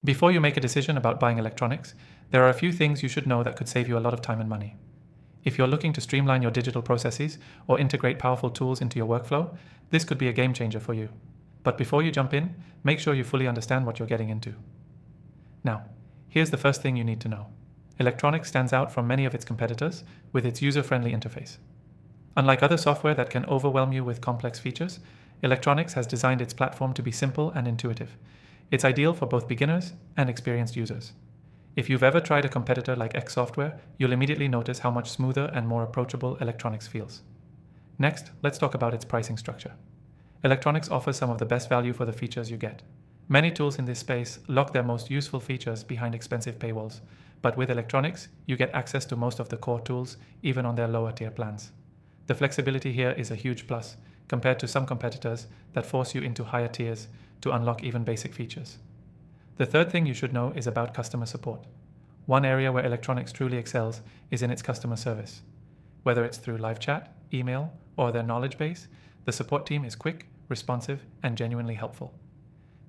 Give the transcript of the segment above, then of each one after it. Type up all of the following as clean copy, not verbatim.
Before you make a decision about buying Electronicx, there are a few things you should know that could save you a lot of time and money. If you're looking to streamline your digital processes or integrate powerful tools into your workflow, this could be a game changer for you. But before you jump in, make sure you fully understand what you're getting into. Now, here's the first thing you need to know. Electronicx stands out from many of its competitors with its user-friendly interface. Unlike other software that can overwhelm you with complex features, Electronicx has designed its platform to be simple and intuitive. It's ideal for both beginners and experienced users. If you've ever tried a competitor like X Software, you'll immediately notice how much smoother and more approachable Electronicx feels. Next, let's talk about its pricing structure. Electronicx offers some of the best value for the features you get. Many tools in this space lock their most useful features behind expensive paywalls, but with Electronicx, you get access to most of the core tools, even on their lower tier plans. The flexibility here is a huge plus, compared to some competitors that force you into higher tiers to unlock even basic features. The third thing you should know is about customer support. One area where Electronicx truly excels is in its customer service. Whether it's through live chat, email, or their knowledge base, the support team is quick, responsive, and genuinely helpful.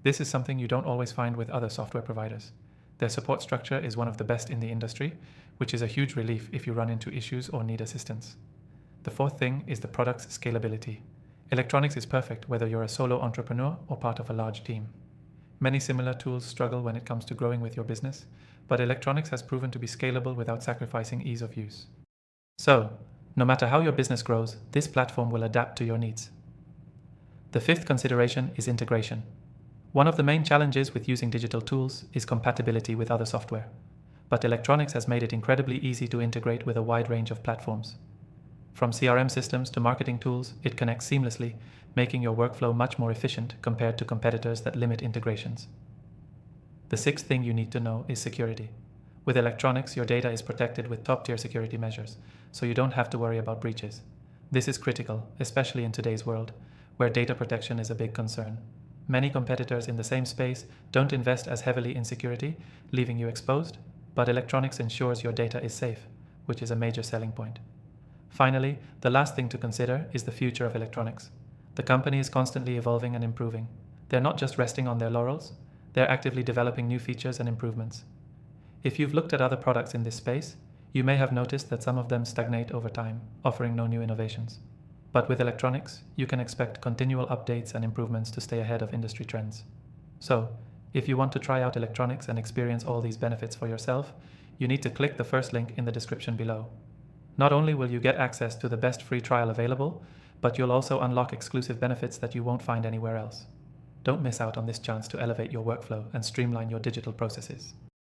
This is something you don't always find with other software providers. Their support structure is one of the best in the industry, which is a huge relief if you run into issues or need assistance. The fourth thing is the product's scalability. Electronicx is perfect whether you're a solo entrepreneur or part of a large team. Many similar tools struggle when it comes to growing with your business, but Electronicx has proven to be scalable without sacrificing ease of use. So, no matter how your business grows, this platform will adapt to your needs. The fifth consideration is integration. One of the main challenges with using digital tools is compatibility with other software, but Electronicx has made it incredibly easy to integrate with a wide range of platforms. From CRM systems to marketing tools, it connects seamlessly, making your workflow much more efficient compared to competitors that limit integrations. The sixth thing you need to know is security. With Electronicx, your data is protected with top-tier security measures, so you don't have to worry about breaches. This is critical, especially in today's world, where data protection is a big concern. Many competitors in the same space don't invest as heavily in security, leaving you exposed, but Electronicx ensures your data is safe, which is a major selling point. Finally, the last thing to consider is the future of Electronicx. The company is constantly evolving and improving. They're not just resting on their laurels, they're actively developing new features and improvements. If you've looked at other products in this space, you may have noticed that some of them stagnate over time, offering no new innovations. But with Electronicx, you can expect continual updates and improvements to stay ahead of industry trends. So, if you want to try out Electronicx and experience all these benefits for yourself, you need to click the first link in the description below. Not only will you get access to the best free trial available, but you'll also unlock exclusive benefits that you won't find anywhere else. Don't miss out on this chance to elevate your workflow and streamline your digital processes.